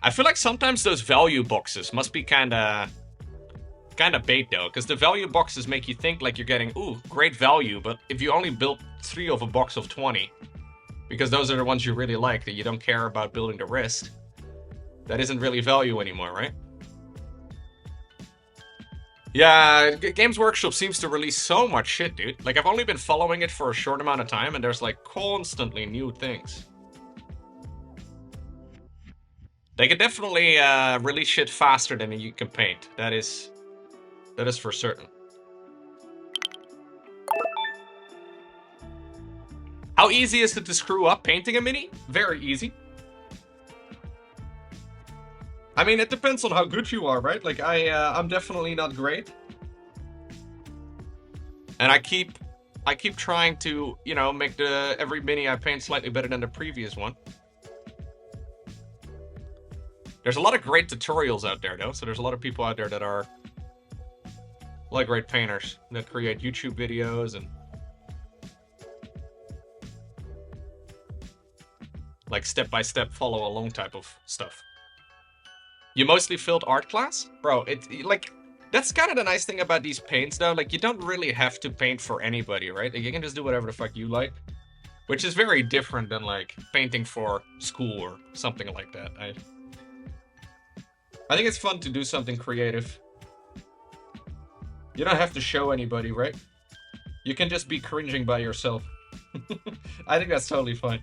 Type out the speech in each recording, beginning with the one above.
I feel like sometimes those value boxes must be kind of bait though, because the value boxes make you think like you're getting, ooh, great value, but if you only build 3 of a box of 20, because those are the ones you really like, that you don't care about building the rest, that isn't really value anymore, right? Yeah, Games Workshop seems to release so much shit, dude. Like, I've only been following it for a short amount of time, and there's like constantly new things. They can definitely release shit faster than you can paint. That is for certain. How easy is it to screw up painting a mini? Very easy. I mean, it depends on how good you are, right? Like, I'm definitely not great. And I keep trying to, you know, make every mini I paint slightly better than the previous one. There's a lot of great tutorials out there, though, so there's a lot of people out there that are like great painters that create YouTube videos and like step-by-step follow-along type of stuff. You mostly filled art class? Bro, like, that's kind of the nice thing about these paints, though. Like, you don't really have to paint for anybody, right? Like, you can just do whatever the fuck you like. Which is very different than, like, painting for school or something like that. I think it's fun to do something creative. You don't have to show anybody, right? You can just be cringing by yourself. I think that's totally fine.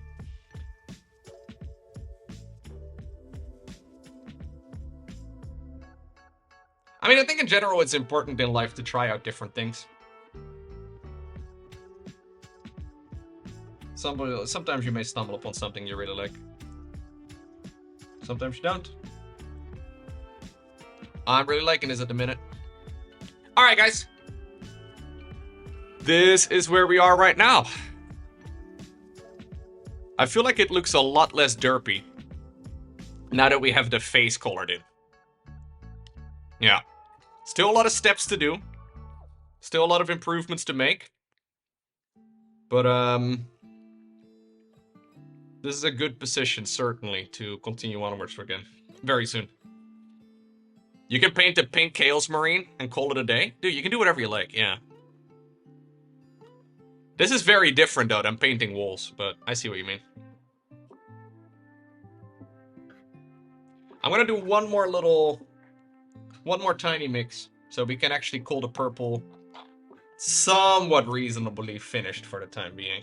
I mean, I think in general it's important in life to try out different things. Sometimes you may stumble upon something you really like. Sometimes you don't. I'm really liking this at the minute. Alright, guys. This is where we are right now. I feel like it looks a lot less derpy now that we have the face colored in. Yeah. Still a lot of steps to do. Still a lot of improvements to make. But, this is a good position, certainly, to continue onwards again. Very soon. You can paint a pink Chaos Marine and call it a day. Dude, you can do whatever you like, yeah. This is very different, though, than painting walls, but I see what you mean. I'm gonna do one more tiny mix, so we can actually call the purple somewhat reasonably finished for the time being.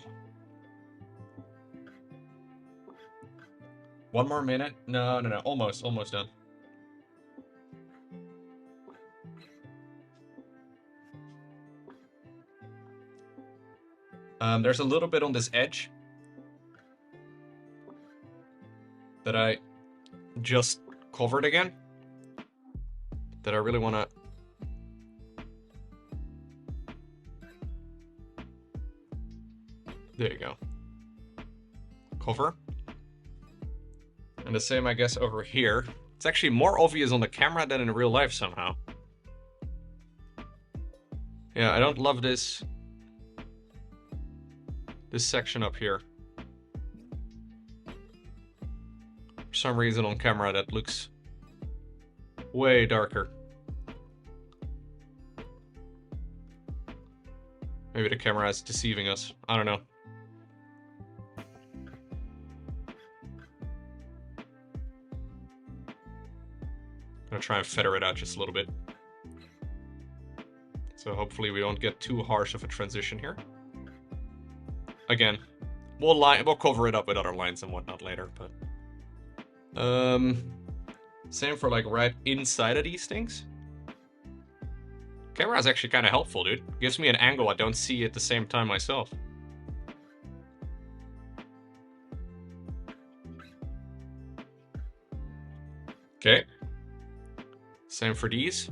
One more minute? No, almost done. There's a little bit on this edge that I just covered again that I really want to... There you go. Cover. And the same, I guess, over here. It's actually more obvious on the camera than in real life somehow. Yeah, I don't love this section up here. For some reason on camera that looks way darker. Maybe the camera is deceiving us. I don't know. I'm gonna try and feather it out just a little bit. So hopefully we don't get too harsh of a transition here. Again, we'll cover it up with other lines and whatnot later, but... Same for like right inside of these things. Camera is actually kind of helpful, dude. Gives me an angle I don't see at the same time myself. Okay. Same for these.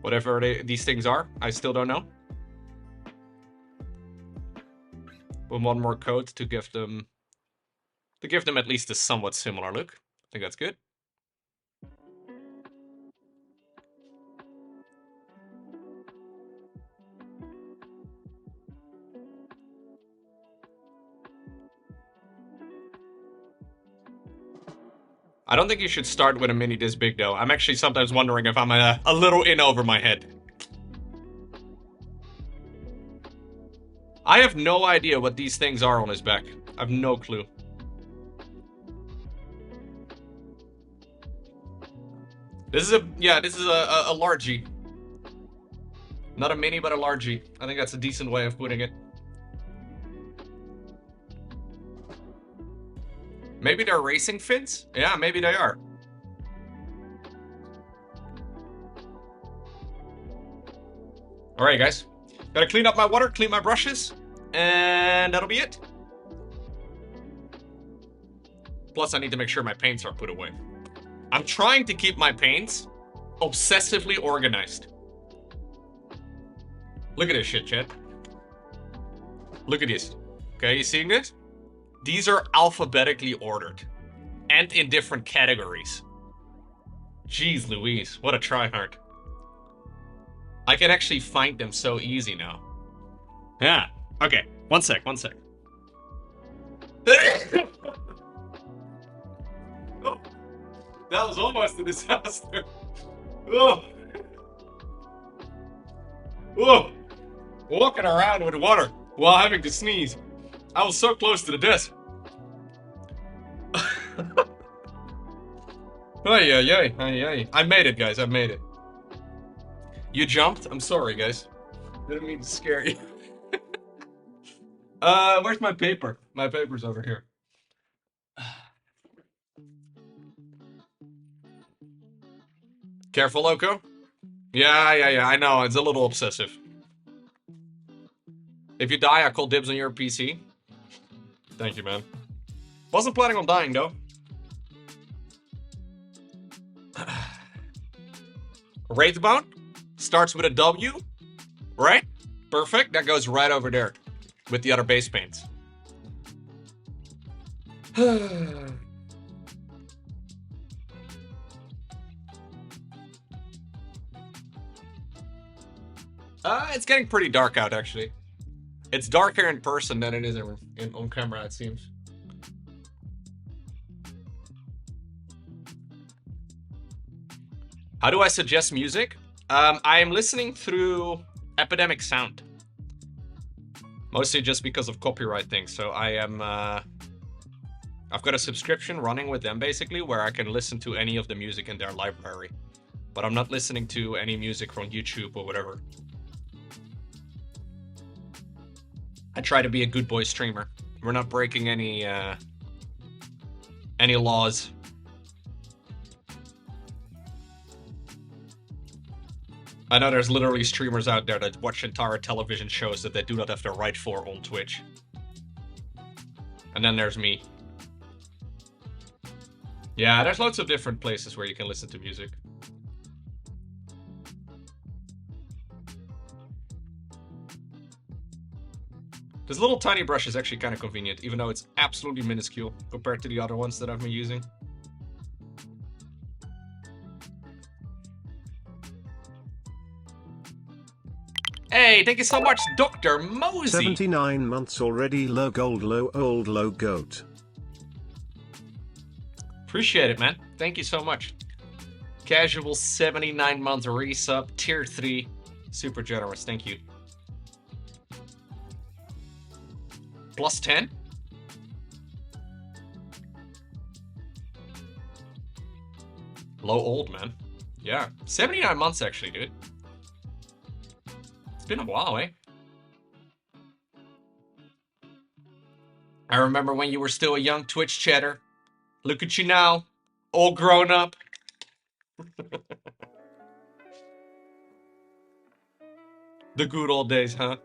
Whatever these things are, I still don't know. But one more coat to give them at least a somewhat similar look. I think that's good. I don't think you should start with a mini this big, though. I'm actually sometimes wondering if I'm a little in over my head. I have no idea what these things are on his back. I have no clue. This is a largie. Not a mini, but a largie. I think that's a decent way of putting it. Maybe they're racing fins? Yeah, maybe they are. Alright, guys. Gotta clean up my water, clean my brushes, and that'll be it. Plus, I need to make sure my paints are put away. I'm trying to keep my paints obsessively organized. Look at this shit, chat. Look at this. Okay, you seeing this? These are alphabetically ordered. And in different categories. Jeez Louise, what a tryhard. I can actually find them so easy now. Yeah, okay. One sec. Oh, that was almost a disaster. Oh. Oh. Walking around with water while having to sneeze. I was so close to the desk. Ay. I made it, guys. I made it. You jumped? I'm sorry, guys. Didn't mean to scare you. Where's my paper? My paper's over here. Careful, Lowko. Yeah. I know. It's a little obsessive. If you die, I call dibs on your PC. Thank you, man. Wasn't planning on dying, though. Wraithbone starts with a W, right? Perfect. That goes right over there with the other base paints. It's getting pretty dark out, actually. It's darker in person than it is on camera, it seems. How do I suggest music? I am listening through Epidemic Sound. Mostly just because of copyright things. So I am... I've got a subscription running with them, basically, where I can listen to any of the music in their library. But I'm not listening to any music from YouTube or whatever. I try to be a good boy streamer. We're not breaking any laws. I know there's literally streamers out there that watch entire television shows that they do not have the right for on Twitch. And then there's me. Yeah, there's lots of different places where you can listen to music. This little tiny brush is actually kind of convenient, even though it's absolutely minuscule compared to the other ones that I've been using. Hey, thank you so much, Dr. Mosey! 79 months already, low gold, low old, low goat. Appreciate it, man. Thank you so much. Casual 79 month resub, tier 3. Super generous, thank you. Plus 10? Low old, man. Yeah, 79 months actually, dude. It's been a while, eh? I remember when you were still a young Twitch chatter. Look at you now, all grown up. The good old days, huh?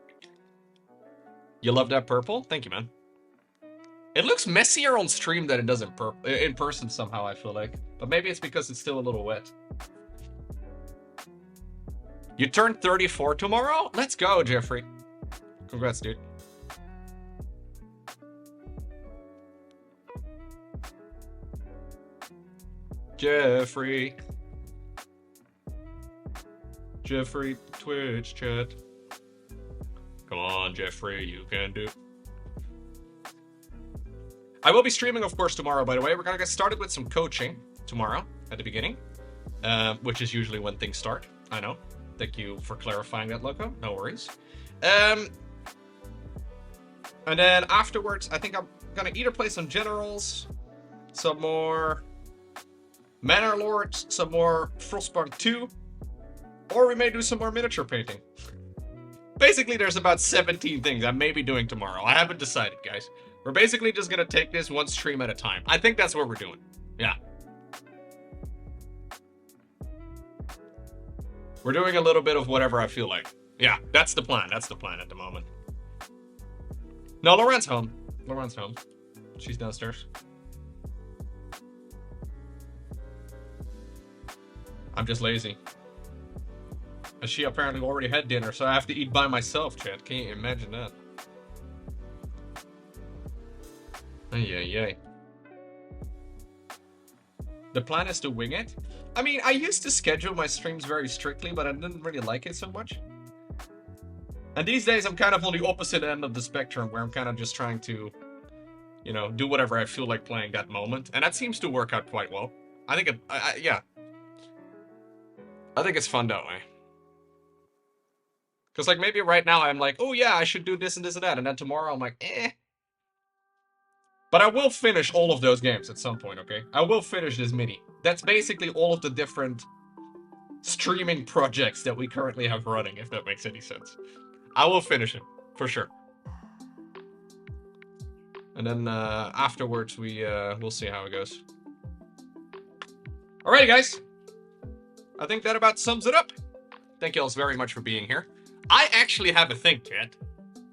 You love that purple? Thank you, man. It looks messier on stream than it does in person somehow, I feel like. But maybe it's because it's still a little wet. You turn 34 tomorrow? Let's go, Jeffrey. Congrats, dude. Jeffrey. Jeffrey, Twitch chat. Come on, Jeffrey, you can do. I will be streaming, of course, tomorrow, by the way. We're gonna get started with some coaching. tomorrow at the beginning, which is usually when things start. I know. Thank you for clarifying that, Lowko. No worries. And then afterwards, I think I'm gonna either play some generals, some more Manor Lords, some more Frostpunk 2, or we may do some more miniature painting. Basically, there's about 17 things I may be doing tomorrow. I haven't decided, guys. We're basically just gonna take this one stream at a time. I think that's what we're doing. Yeah. We're doing a little bit of whatever I feel like. Yeah, that's the plan. That's the plan at the moment. No, Lauren's home. Lauren's home. She's downstairs. I'm just lazy. And she apparently already had dinner, so I have to eat by myself, chat. Can you imagine that? Ay. The plan is to wing it. I mean, I used to schedule my streams very strictly, but I didn't really like it so much. And these days, I'm kind of on the opposite end of the spectrum, where I'm kind of just trying to, you know, do whatever I feel like playing that moment. And that seems to work out quite well. I think yeah. I think it's fun that way. Because, like, maybe right now I'm like, oh yeah, I should do this and this and that. And then tomorrow I'm like, eh. But I will finish all of those games at some point, okay? I will finish this mini. That's basically all of the different streaming projects that we currently have running, if that makes any sense. I will finish it, for sure. And then afterwards, we'll see how it goes. Alrighty, guys. I think that about sums it up. Thank you all very much for being here. I actually have a thing, chat.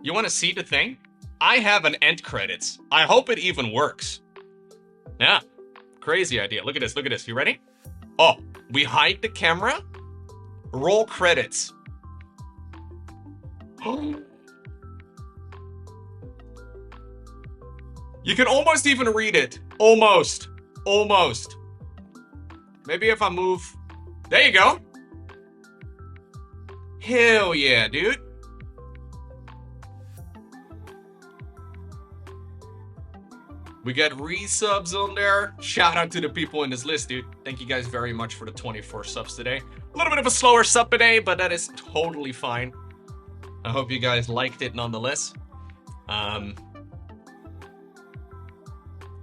You want to see the thing? I have an end credits. I hope it even works. Yeah, crazy idea. Look at this, look at this. You ready? Oh, we hide the camera. Roll credits. You can almost even read it. Almost. Almost. Maybe if I move... There you go. Hell yeah, dude. We got resubs on there. Shout out to the people in this list, dude. Thank you guys very much for the 24 subs today. A little bit of a slower sub today, but that is totally fine. I hope you guys liked it nonetheless.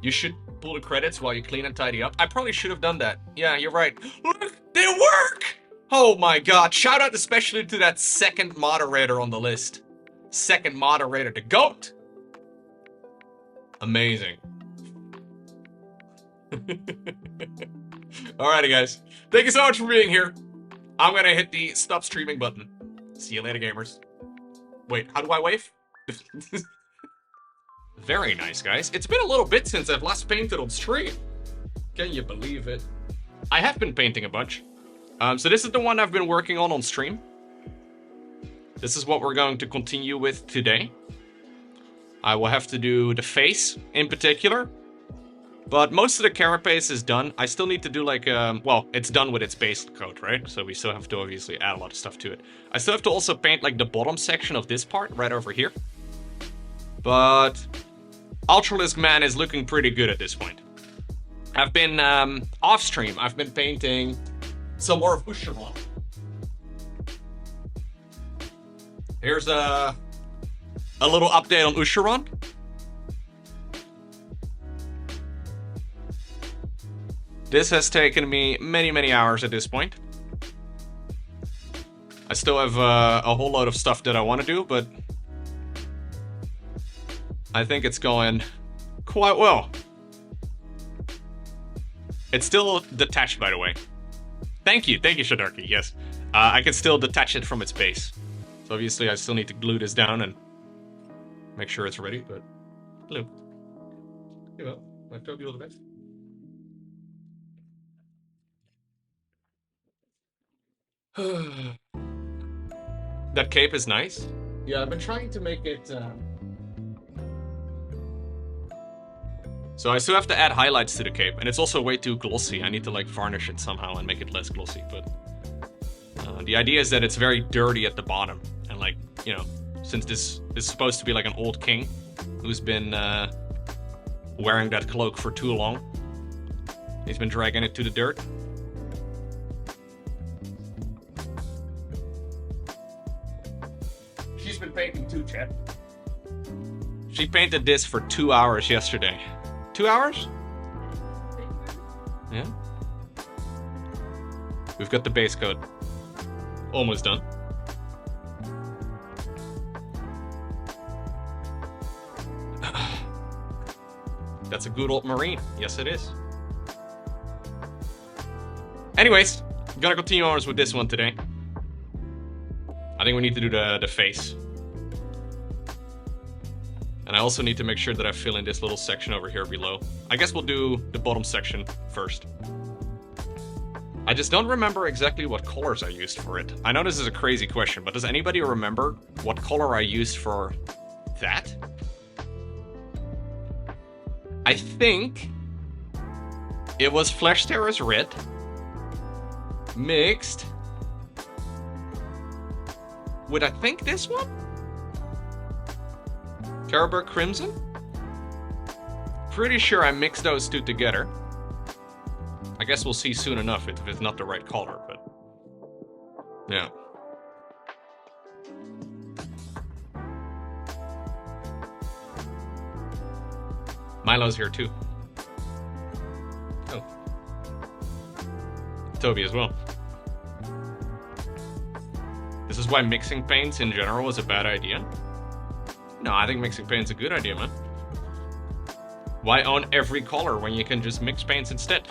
You should pull the credits while you clean and tidy up. I probably should have done that. Yeah, you're right. Look, they work! Oh my god. Shout out especially to that second moderator on the list. Second moderator, the GOAT. Amazing. Alrighty, guys. Thank you so much for being here. I'm gonna hit the stop streaming button. See you later, gamers. Wait, how do I wave? Very nice, guys. It's been a little bit since I've last painted on stream. Can you believe it? I have been painting a bunch. So this is the one I've been working on stream. This is what we're going to continue with today. I will have to do the face in particular. But most of the carapace is done. I still need to do like, well, it's done with its base coat, right? So we still have to obviously add a lot of stuff to it. I still have to also paint like the bottom section of this part right over here. But Ultralisk Man is looking pretty good at this point. I've been, off stream, I've been painting some more of Usharon. Here's a little update on Usharon. This has taken me many, many hours at this point. I still have a whole lot of stuff that I want to do, but I think it's going quite well. It's still detached, by the way. Thank you, Shadarki, yes. I can still detach it from its base. So obviously I still need to glue this down and make sure it's ready, but... Hello. Hello, I hope you all the best. That cape is nice. Yeah, I've been trying to make it... So I still have to add highlights to the cape, and it's also way too glossy. I need to like varnish it somehow and make it less glossy, but... the idea is that it's very dirty at the bottom, and like, you know, since this is supposed to be like an old king who's been wearing that cloak for too long, He's been dragging it to the dirt. She's been painting too, chat. She painted this for 2 hours yesterday. 2 hours? Yeah. We've got the base coat. Almost done. That's a good old marine. Yes, it is. Anyways, I'm gonna continue on with this one today. I think we need to do the face. And I also need to make sure that I fill in this little section over here below. I guess we'll do the bottom section first. I just don't remember exactly what colors I used for it. I know this is a crazy question, but does anybody remember what color I used for that? I think it was Flesh Terror's red mixed with, I think, this one? Caribou Crimson? Pretty sure I mixed those two together. I guess we'll see soon enough if it's not the right color, but... yeah. Milo's here too. Oh. Toby as well. This is why mixing paints in general is a bad idea? No, I think mixing paint's a good idea, man. Why own every color when you can just mix paints instead?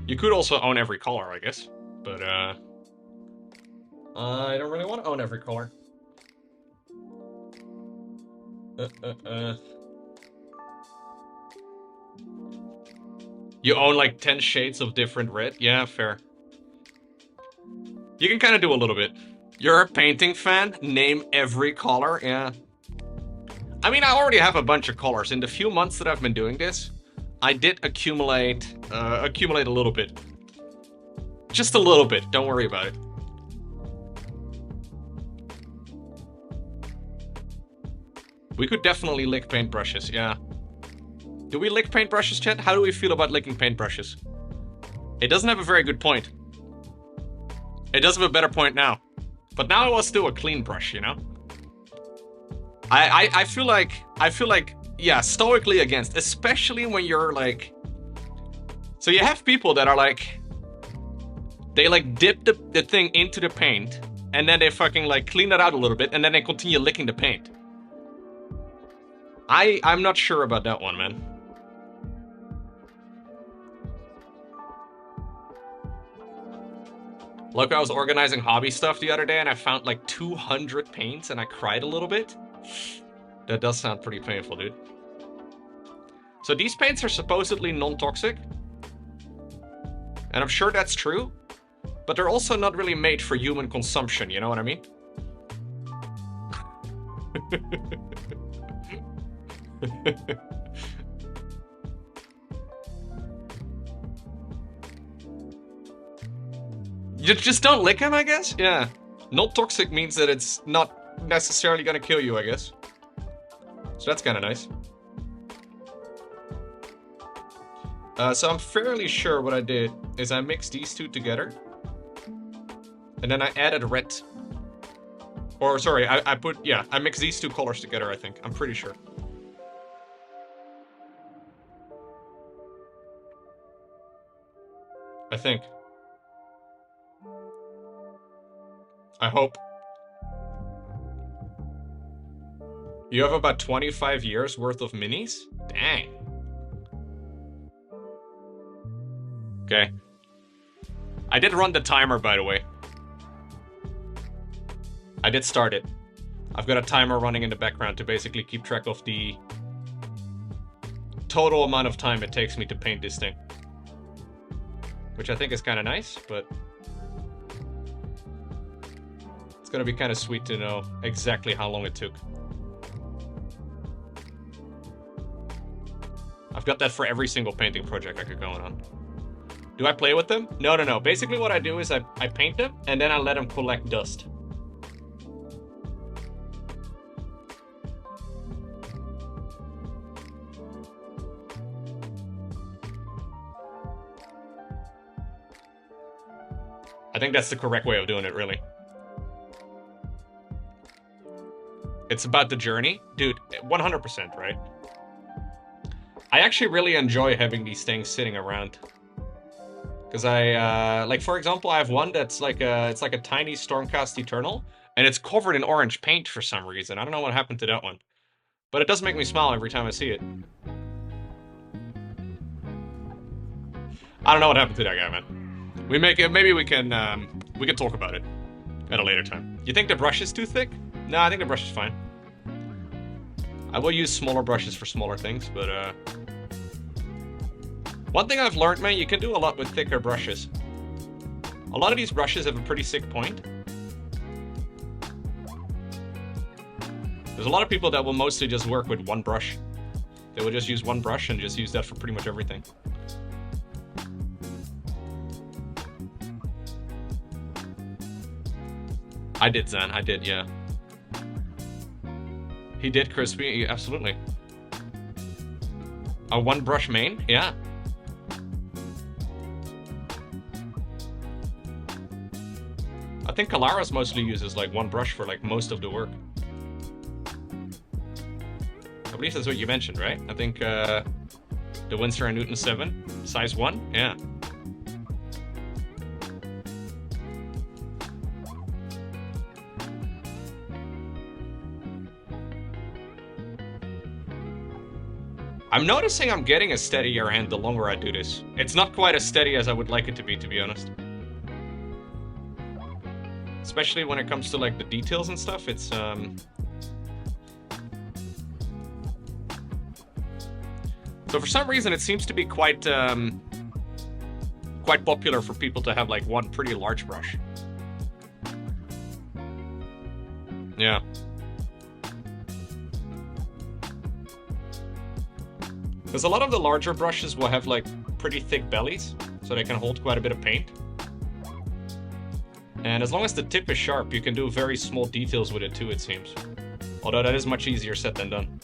You could also own every color, I guess. But, I don't really want to own every color. You own like 10 shades of different red? Yeah, fair. You can kind of do a little bit. You're a painting fan? Name every color? Yeah. I mean, I already have a bunch of colors. In the few months that I've been doing this, I did accumulate a little bit. Just a little bit. Don't worry about it. We could definitely lick paintbrushes, yeah. Do we lick paintbrushes, chat? How do we feel about licking paintbrushes? It doesn't have a very good point. It does have a better point now. But now it was still a clean brush, you know? I feel like, yeah, stoically against, especially when you're like... So you have people that are like... They like dip the thing into the paint, and then they fucking like clean it out a little bit, and then they continue licking the paint. I'm not sure about that one, man. Look, I was organizing hobby stuff the other day and I found like 200 paints and I cried a little bit. That does sound pretty painful, dude. So these paints are supposedly non-toxic. And I'm sure that's true. But they're also not really made for human consumption, you know what I mean? You just don't lick him, I guess? Yeah. Not toxic means that it's not necessarily gonna kill you, I guess. So that's kind of nice. So I'm fairly sure what I did is I mixed these two together. And then I added red. Or, sorry, I mixed these two colors together, I think. I'm pretty sure. I think. I hope. You have about 25 years worth of minis? Dang. Okay. I did run the timer, by the way. I did start it. I've got a timer running in the background to basically keep track of the total amount of time it takes me to paint this thing. Which I think is kind of nice, but... it's gonna be kind of sweet to know exactly how long it took. I've got that for every single painting project I could go on. Do I play with them? No, no, no. Basically what I do is I paint them, and then I let them collect dust. I think that's the correct way of doing it, really. It's about the journey. Dude, 100%, right? I actually really enjoy having these things sitting around. Because I, like, for example, I have one that's like it's like a tiny Stormcast Eternal, and it's covered in orange paint for some reason. I don't know what happened to that one. But it does make me smile every time I see it. I don't know what happened to that guy, man. We make it, maybe we can talk about it at a later time. You think the brush is too thick? No, I think the brush is fine. I will use smaller brushes for smaller things, but one thing I've learned, man, you can do a lot with thicker brushes. A lot of these brushes have a pretty sick point. There's a lot of people that will mostly just work with one brush. They will just use one brush and just use that for pretty much everything. I did, Zan. I did, yeah. He did, Crispy. Absolutely. A one brush main? Yeah. I think Kalaras mostly uses like one brush for like most of the work. I believe that's what you mentioned, right? I think the Winsor & Newton 7, size 1? Yeah. I'm noticing I'm getting a steadier hand the longer I do this. It's not quite as steady as I would like it to be honest. Especially when it comes to like the details and stuff, it's So for some reason it seems to be quite popular for people to have like one pretty large brush. Yeah. Because a lot of the larger brushes will have like pretty thick bellies, so they can hold quite a bit of paint. And as long as the tip is sharp, you can do very small details with it too, it seems. Although that is much easier said than done.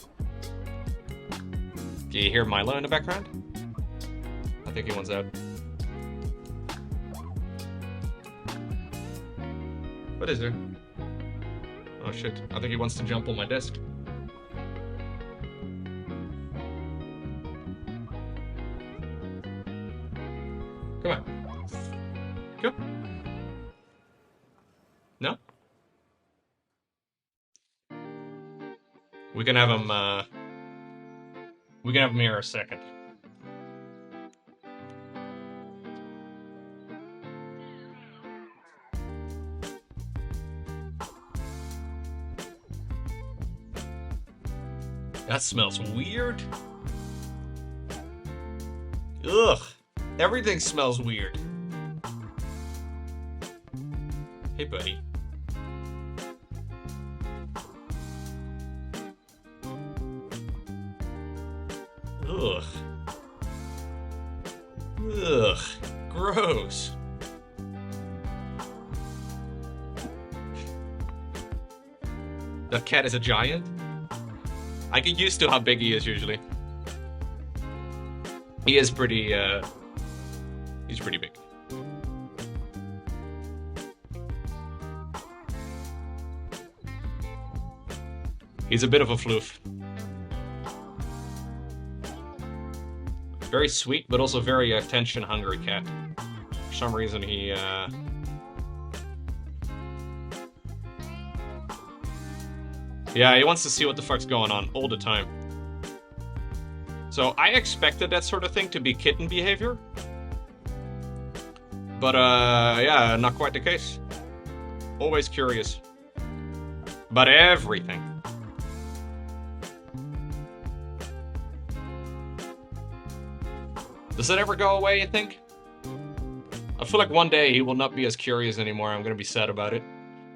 Do you hear Milo in the background? I think he wants out. What is there? Oh shit, I think he wants to jump on my desk. Come on. Go. No? We can have him, here a second. That smells weird. Ugh. Everything smells weird. Hey, buddy. Ugh. Ugh. Gross. That cat is a giant? I get used to how big he is usually. He is pretty, he's pretty big. He's a bit of a floof. Very sweet, but also very attention-hungry cat. For some reason, he, yeah, he wants to see what the fuck's going on all the time. So I expected that sort of thing to be kitten behavior. But, yeah, not quite the case. Always curious. About everything. Does it ever go away, you think? I feel like one day he will not be as curious anymore. I'm gonna be sad about it.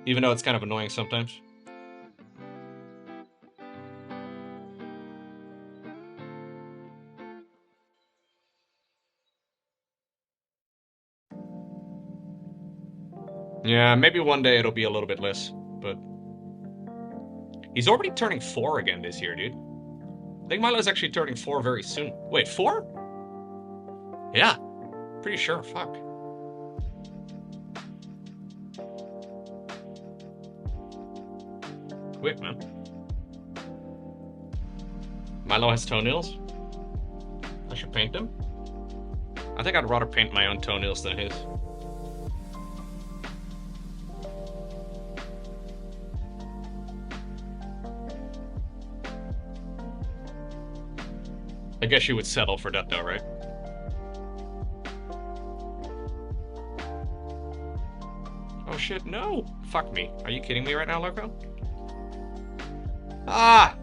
Even though it's kind of annoying sometimes. Yeah, maybe one day it'll be a little bit less, but... He's already turning 4 again this year, dude. I think Milo's actually turning 4 very soon. Wait, 4? Yeah. Pretty sure, fuck. Weird, man. Milo has toenails. I should paint them. I think I'd rather paint my own toenails than his. I guess you would settle for that though, right? Oh shit, no! Fuck me. Are you kidding me right now, Lowko? Ah!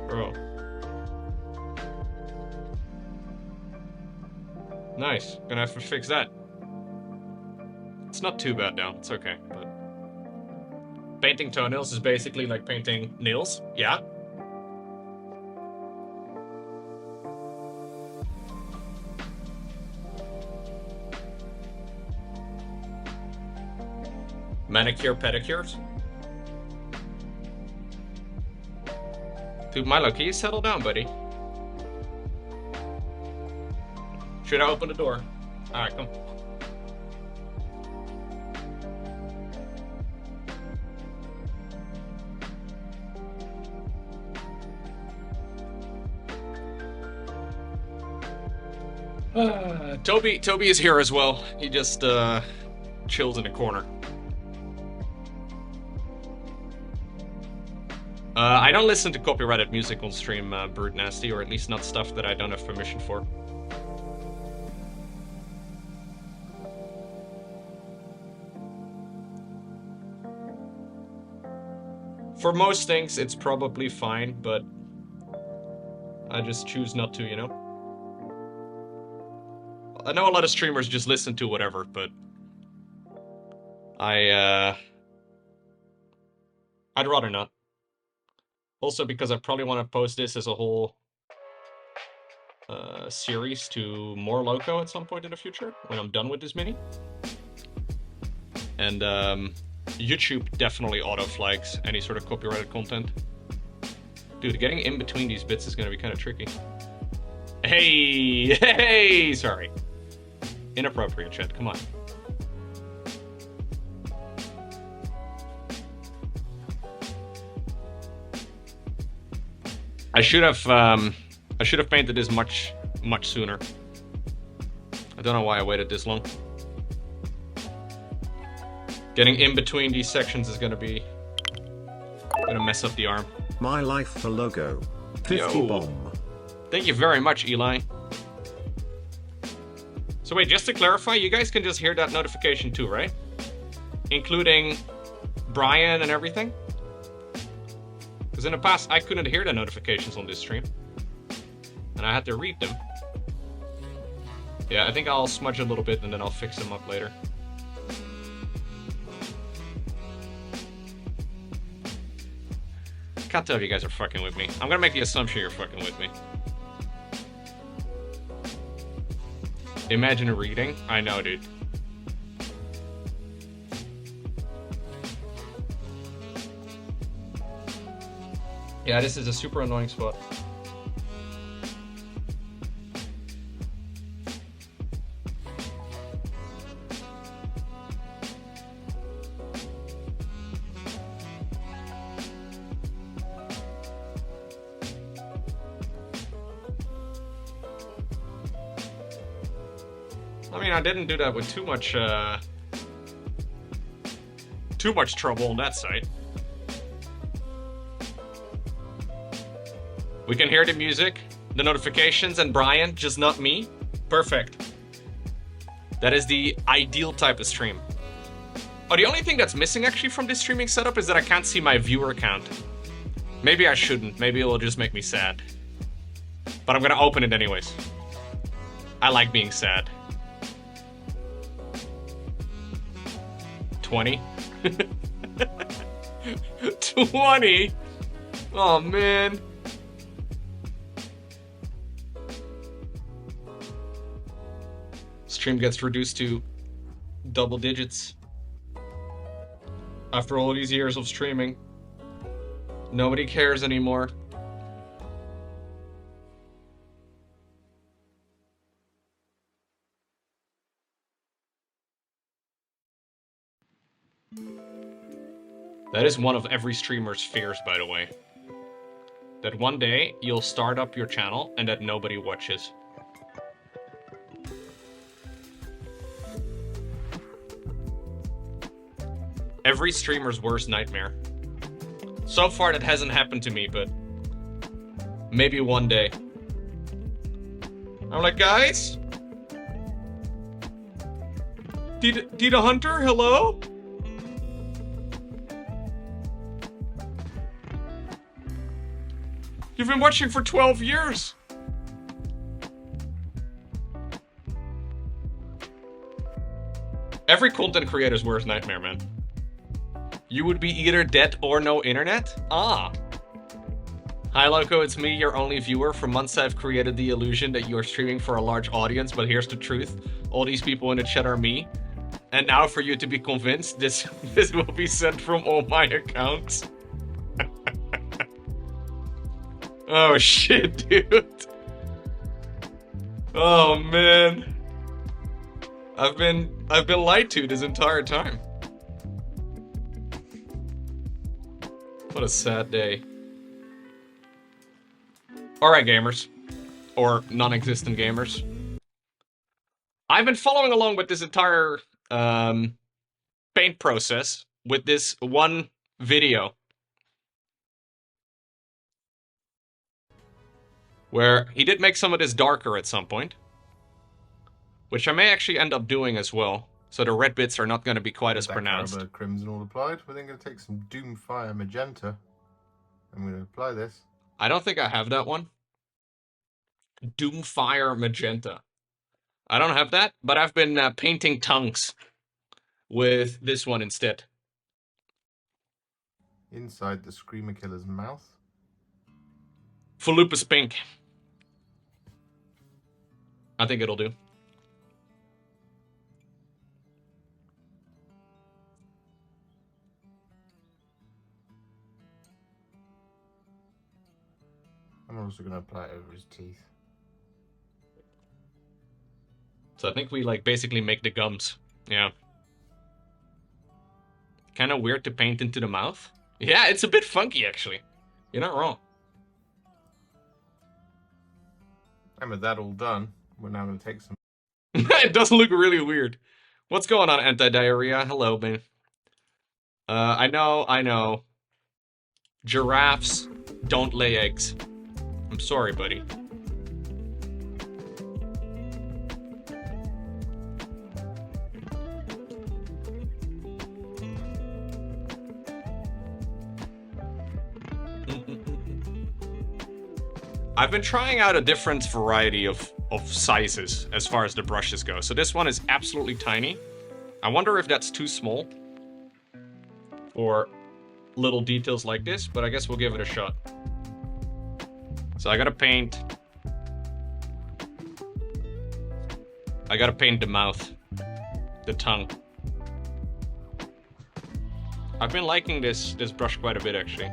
Bro. Nice. Gonna have to fix that. It's not too bad now. It's okay, but... Painting toenails is basically like painting nails. Yeah. Manicure, pedicures? Dude, Milo, can you settle down, buddy? Should I open the door? Alright, come. Toby is here as well. He just chills in a corner. I don't listen to copyrighted music on stream, Brute Nasty, or at least not stuff that I don't have permission for. For most things, it's probably fine, but I just choose not to, you know? I know a lot of streamers just listen to whatever, but I'd rather not. Also because I probably want to post this as a whole series to more Lowko at some point in the future, when I'm done with this mini. And YouTube definitely auto-flags any sort of copyrighted content. Dude, getting in between these bits is going to be kind of tricky. Hey, sorry. Inappropriate shit, come on. I should have painted this much sooner. I don't know why I waited this long. Getting in between these sections is gonna mess up the arm. My life for logo. 50 bomb. Thank you very much, Eli. So wait, just to clarify, you guys can just hear that notification too, right? Including Brian and everything? Because in the past, I couldn't hear the notifications on this stream. And I had to read them. Yeah, I think I'll smudge a little bit and then I'll fix them up later. Can't tell if you guys are fucking with me. I'm gonna make the assumption you're fucking with me. Imagine reading? I know, dude. Yeah, this is a super annoying spot. I mean, I didn't do that with too much trouble on that site. We can hear the music, the notifications, and Brian, just not me. Perfect. That is the ideal type of stream. Oh, the only thing that's missing actually from this streaming setup is that I can't see my viewer count. Maybe I shouldn't. Maybe it'll just make me sad. But I'm gonna open it anyways. I like being sad. 20? 20? Oh, man. Stream gets reduced to double digits. After all these years of streaming, nobody cares anymore. That is one of every streamer's fears, by the way. That one day, you'll start up your channel and that nobody watches. Every streamer's worst nightmare. So far, that hasn't happened to me, but maybe one day. I'm like, guys? Dita Hunter, hello? You've been watching for 12 years. Every content creator's worst nightmare, man. You would be either dead or no internet? Ah. Hi, Lowko, it's me, your only viewer. For months I've created the illusion that you are streaming for a large audience, but here's the truth. All these people in the chat are me. And now for you to be convinced, this will be sent from all my accounts. Oh shit, dude. Oh man. I've been lied to this entire time. What a sad day. Alright, gamers. Or non-existent gamers. I've been following along with this entire paint process with this one video. Where he did make some of this darker at some point. Which I may actually end up doing as well. So the red bits are not going to be quite as pronounced. Crimson all applied. We're then going to take some Doomfire Magenta. I'm going to apply this. I don't think I have that one. Doomfire Magenta. I don't have that, but I've been painting tongues with this one instead. Inside the Screamer-Killer's mouth. Lupus pink. I think it'll do. I'm also going to apply it over his teeth. So I think we like basically make the gums. Yeah. Kind of weird to paint into the mouth. Yeah, it's a bit funky actually. You're not wrong. And with that all done, we're now going to take some... It does look really weird. What's going on, anti-diarrhea? Hello, man. I know. Giraffes don't lay eggs. I'm sorry, buddy. I've been trying out a different variety of sizes as far as the brushes go. So this one is absolutely tiny. I wonder if that's too small for little details like this, but I guess we'll give it a shot. So I gotta paint the mouth, the tongue. I've been liking this brush quite a bit actually.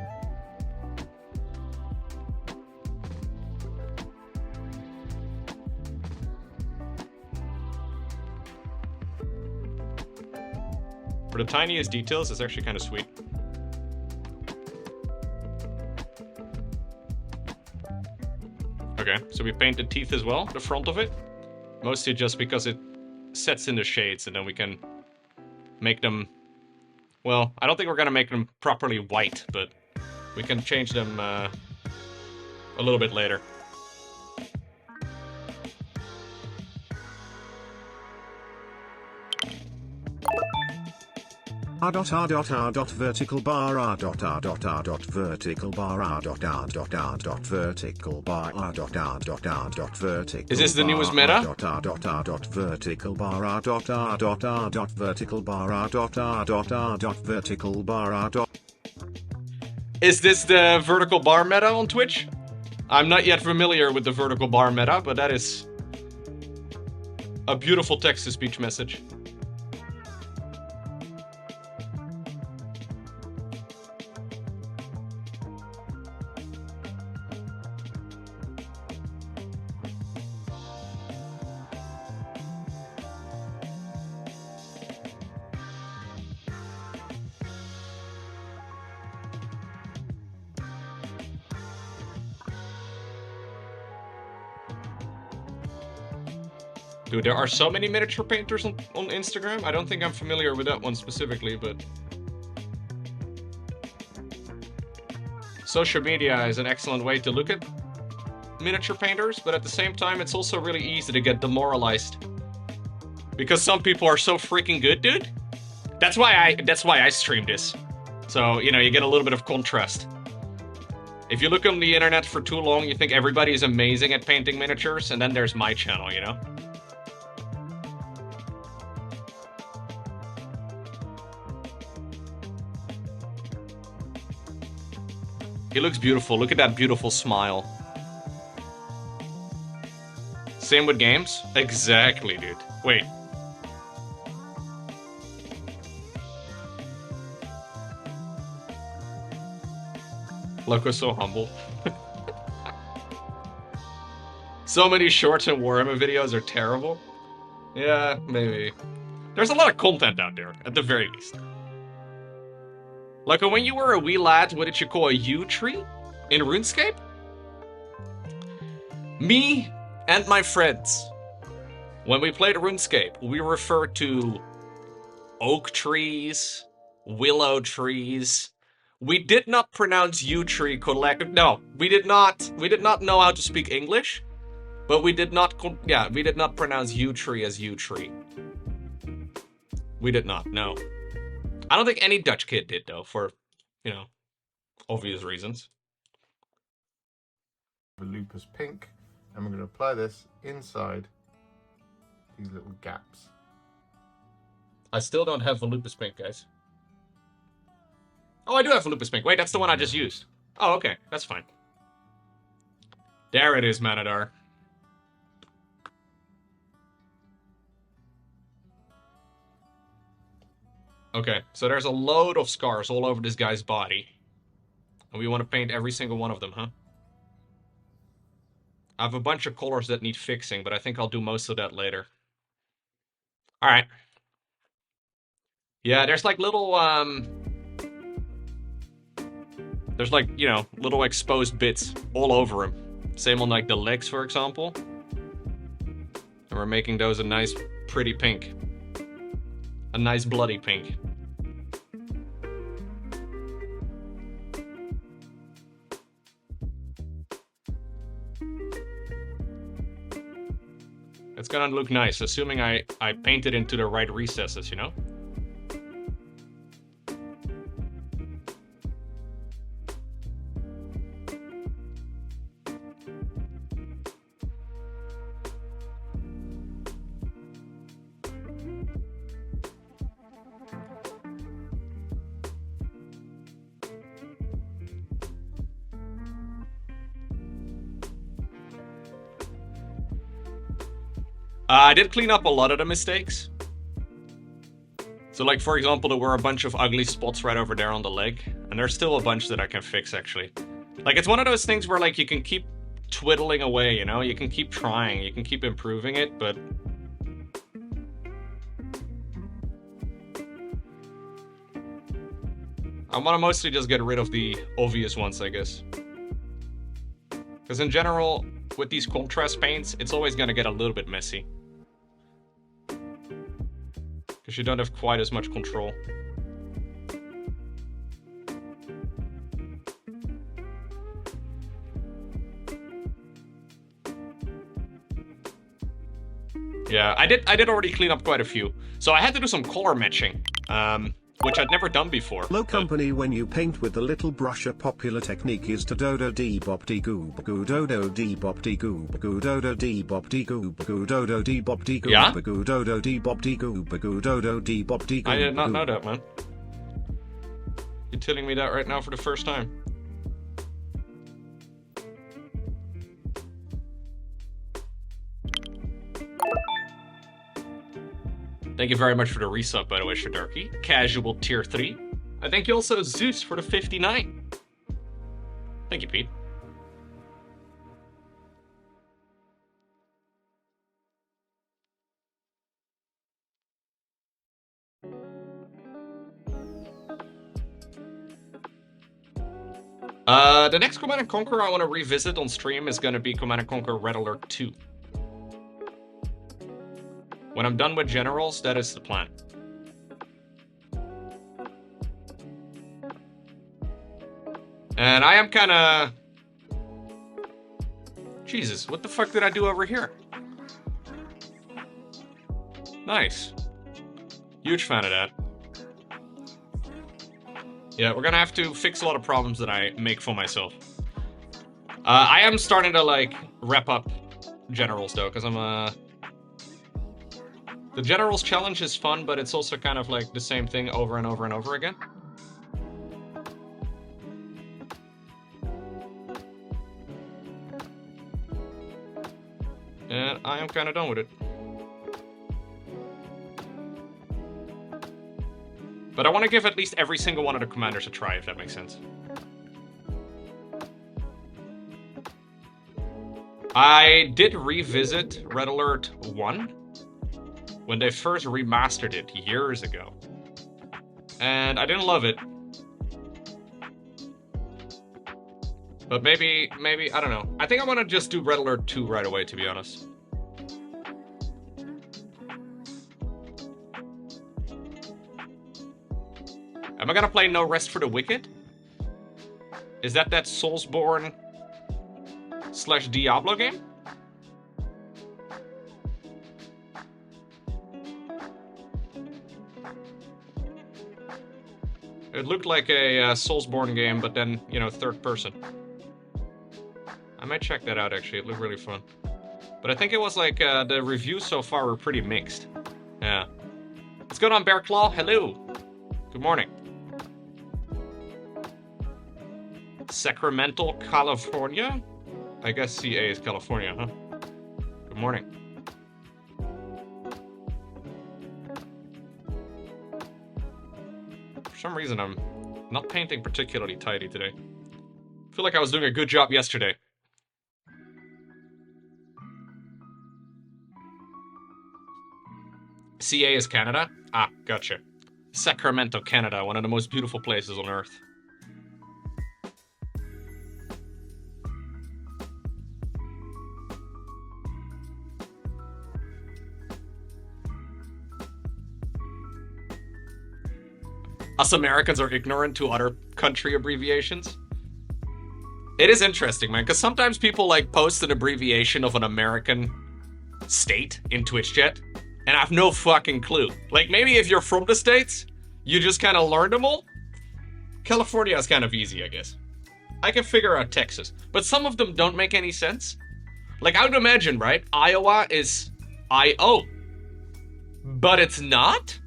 For the tiniest details, it's actually kind of sweet. Okay, so we paint the teeth as well, the front of it. Mostly just because it sets in the shades and then we can make them... Well, I don't think we're gonna make them properly white, but we can change them a little bit later. vertical bar vertical bar vertical bar vertical. Is this the newest meta? Vertical bar vertical bar vertical bar. Is this the vertical bar meta on Twitch? I'm not yet familiar with the vertical bar meta, but that is a beautiful text-to-speech message. Dude, there are so many miniature painters on Instagram. I don't think I'm familiar with that one specifically, but... Social media is an excellent way to look at miniature painters, but at the same time, it's also really easy to get demoralized. Because some people are so freaking good, dude. That's why I stream this. So, you know, you get a little bit of contrast. If you look on the internet for too long, you think everybody is amazing at painting miniatures, and then there's my channel, you know? He looks beautiful. Look at that beautiful smile. Same with games? Exactly, dude. Wait. Lowko's so humble. So many shorts and Warhammer videos are terrible. Yeah, maybe. There's a lot of content out there, at the very least. Lowko, when you were a wee lad, what did you call a yew tree in RuneScape? Me and my friends, when we played RuneScape, we referred to oak trees, willow trees. We did not pronounce yew tree correct. No, we did not know how to speak English, but we did not pronounce yew tree as yew tree. We did not, no. I don't think any Dutch kid did, though, for, you know, obvious reasons. The lupus pink, and we're going to apply this inside these little gaps. I still don't have a lupus pink, guys. Oh, I do have a lupus pink. Wait, that's the one I just used. Oh, okay, that's fine. There it is, Manadar. Okay, so there's a load of scars all over this guy's body. And we want to paint every single one of them, huh? I have a bunch of colors that need fixing, but I think I'll do most of that later. Alright. Yeah, there's like little, there's like, you know, little exposed bits all over him. Same on like the legs, for example. And we're making those a nice, pretty pink. A nice bloody pink. It's gonna look nice, assuming I paint it into the right recesses, you know? I did clean up a lot of the mistakes. So like, for example, there were a bunch of ugly spots right over there on the leg. And there's still a bunch that I can fix, actually. Like, it's one of those things where, like, you can keep twiddling away, you know? You can keep trying, you can keep improving it, but... I want to mostly just get rid of the obvious ones, I guess. Because in general, with these contrast paints, it's always going to get a little bit messy. Because you don't have quite as much control. Yeah, I did already clean up quite a few. So I had to do some color matching, which I'd never done before. Low company, when you paint with the little brush, a popular technique is to dodo dee bop dee goob goo dodo dee bop dee goob goo dodo dee bop dee goob goo dodo dee bop dee goob goo dodo dee bop dee goob goo dodo dee bop dee goob. I did not know that, man. You're telling me that right now for the first time. Thank you very much for the resub, by the way, Shadarky. Casual tier 3. I thank you also, Zeus, for the 59. Thank you, Pete. The next Command & Conquer I want to revisit on stream is going to be Command & Conquer Red Alert 2. When I'm done with generals, that is the plan. And I am kind of... Jesus, what the fuck did I do over here? Nice. Huge fan of that. Yeah, we're gonna have to fix a lot of problems that I make for myself. I am starting to, like, wrap up generals, though, because I'm, The generals challenge is fun, but it's also kind of like the same thing over and over and over again. And I am kind of done with it. But I want to give at least every single one of the commanders a try, if that makes sense. I did revisit Red Alert 1 when they first remastered it years ago. And I didn't love it. But maybe, I don't know. I think I want to just do Red Alert 2 right away, to be honest. Am I gonna play No Rest for the Wicked? Is that Soulsborne / Diablo game? It looked like a Soulsborne game, but then, you know, third person. I might check that out, actually. It looked really fun. But I think it was like, the reviews so far were pretty mixed. Yeah. What's going on, Bear Claw? Hello. Good morning. Sacramento, California? I guess CA is California, huh? Good morning. For some reason, I'm not painting particularly tidy today. I feel like I was doing a good job yesterday. CA is Canada? Ah, gotcha. Sacramento, Canada, one of the most beautiful places on Earth. Us Americans are ignorant to other country abbreviations. It is interesting, man, because sometimes people, like, post an abbreviation of an American state in Twitch chat, and I have no fucking clue. Like, maybe if you're from the States, you just kind of learn them all. California is kind of easy, I guess. I can figure out Texas, but some of them don't make any sense. Like, I would imagine, right? Iowa is I-O, but it's not?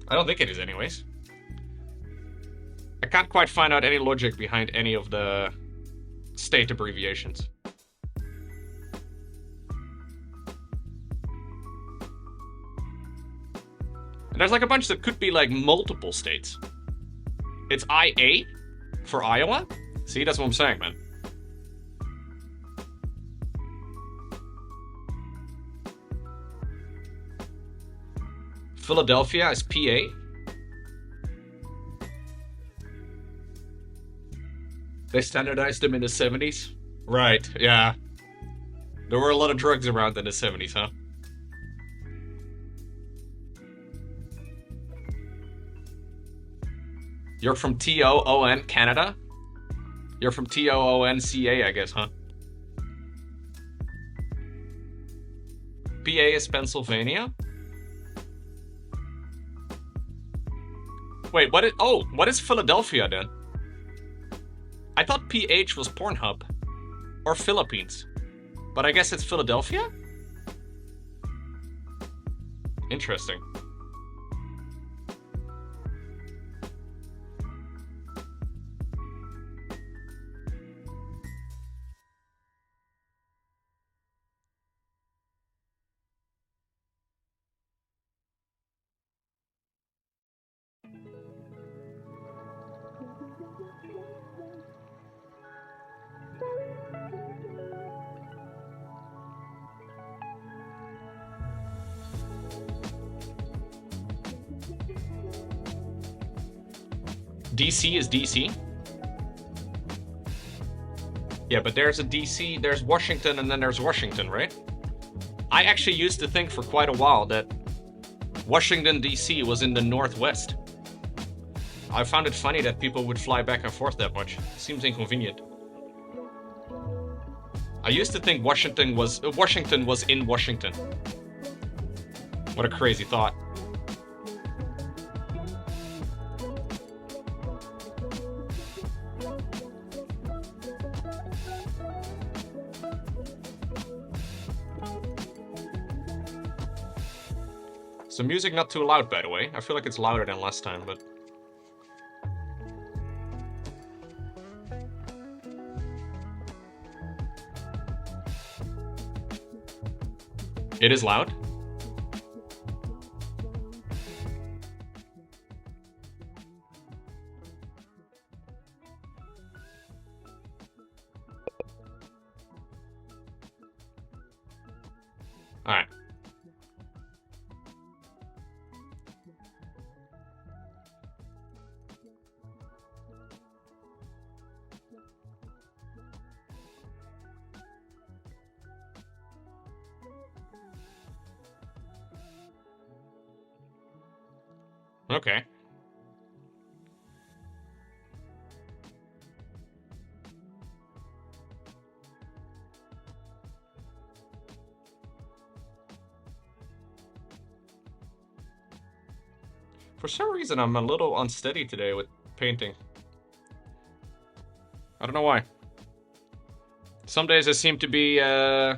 I don't think it is anyways. I can't quite find out any logic behind any of the state abbreviations. And there's like a bunch that could be like multiple states. It's IA for Iowa? See, that's what I'm saying, man. Philadelphia is PA. They standardized them in the 70s? Right, yeah. There were a lot of drugs around in the 70s, huh? You're from TOON, Canada? You're from TOONCA, I guess, huh? PA is Pennsylvania? Wait, what is Philadelphia then? I thought PH was Pornhub. Or Philippines. But I guess it's Philadelphia? Interesting. DC is DC? Yeah, but there's a DC, there's Washington, and then there's Washington, right? I actually used to think for quite a while that Washington, D.C. was in the Northwest. I found it funny that people would fly back and forth that much. It seems inconvenient. I used to think Washington was in Washington. What a crazy thought. So music not too loud, by the way. I feel like it's louder than last time, but... It is loud? Alright. Okay. For some reason, I'm a little unsteady today with painting. I don't know why. Some days I seem to be, I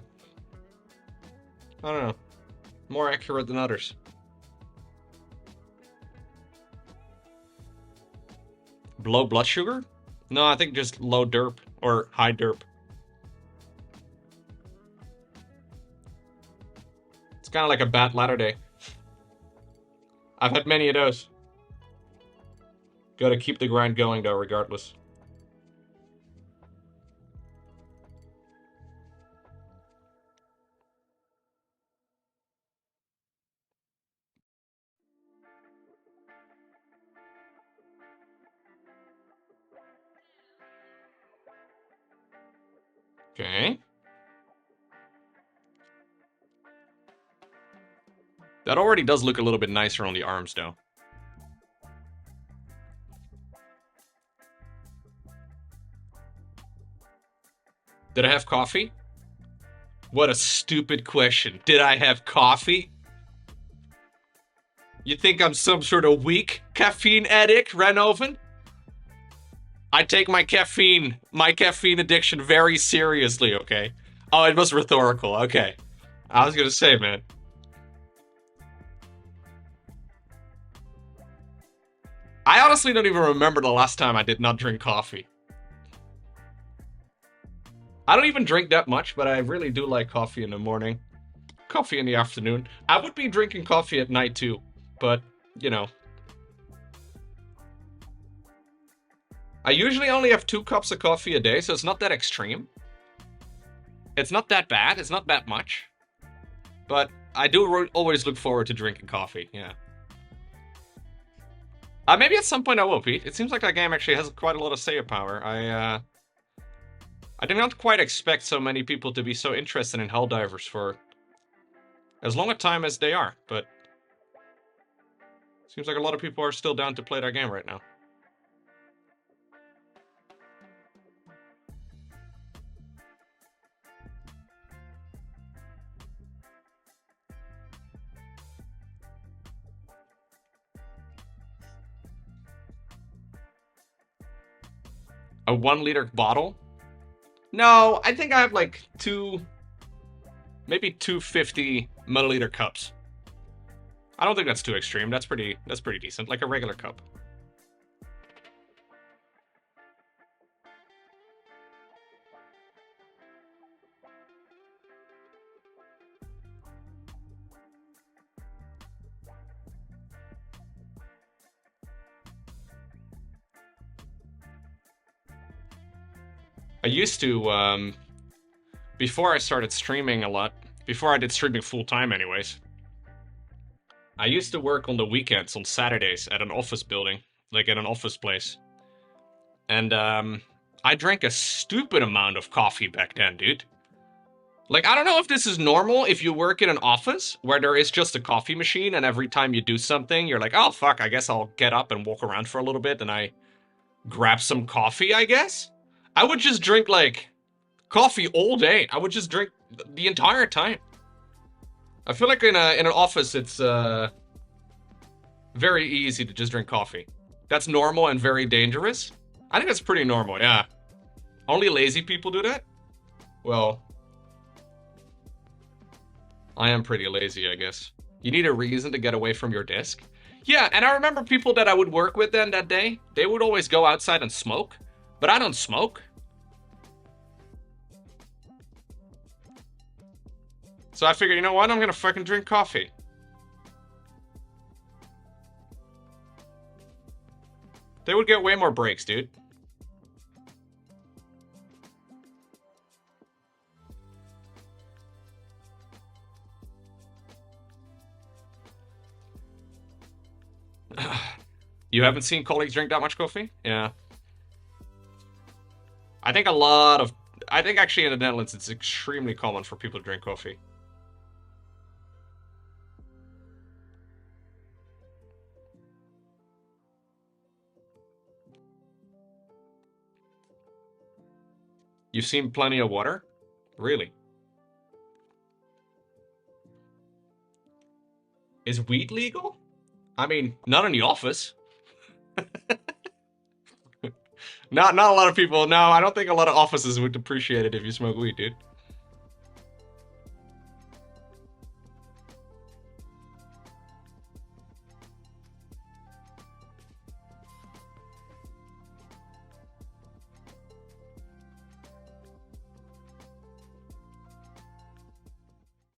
don't know, more accurate than others. Low blood sugar? No, I think just low derp or high derp. It's kind of like a bad ladder day. I've had many of those. Gotta keep the grind going though, regardless. Okay. That already does look a little bit nicer on the arms, though. Did I have coffee? What a stupid question. Did I have coffee? You think I'm some sort of weak caffeine addict, Renoven? I take my caffeine addiction very seriously, okay? Oh, it was rhetorical, okay. I was gonna say, man. I honestly don't even remember the last time I did not drink coffee. I don't even drink that much, but I really do like coffee in the morning. Coffee in the afternoon. I would be drinking coffee at night too, but, you know. I usually only have 2 cups of coffee a day, so it's not that extreme. It's not that bad, it's not that much. But I do always look forward to drinking coffee, yeah. Maybe at some point I will, Pete. It seems like that game actually has quite a lot of save power. I did not quite expect so many people to be so interested in Helldivers for as long a time as they are, but seems like a lot of people are still down to play that game right now. A 1-liter bottle? No, I think I have like maybe 250 milliliter cups. I don't think that's too extreme. That's pretty decent, like a regular cup. I used to, before I started streaming a lot, before I did streaming full-time anyways, I used to work on the weekends, on Saturdays, at an office building, like at an office place. And, I drank a stupid amount of coffee back then, dude. Like, I don't know if this is normal if you work in an office where there is just a coffee machine and every time you do something, you're like, oh, fuck, I guess I'll get up and walk around for a little bit and I grab some coffee, I guess? I would just drink, like, coffee all day. I would just drink the entire time. I feel like in an office, it's very easy to just drink coffee. That's normal and very dangerous. I think that's pretty normal, yeah. Only lazy people do that? Well, I am pretty lazy, I guess. You need a reason to get away from your desk. Yeah, and I remember people that I would work with then that day, they would always go outside and smoke, but I don't smoke. So I figured, you know what, I'm gonna fucking drink coffee. They would get way more breaks, dude. You haven't seen colleagues drink that much coffee? Yeah. I think actually in the Netherlands it's extremely common for people to drink coffee. You've seen plenty of water? Really? Is weed legal? I mean, not in the office. Not a lot of people. No, I don't think a lot of offices would appreciate it if you smoke weed, dude.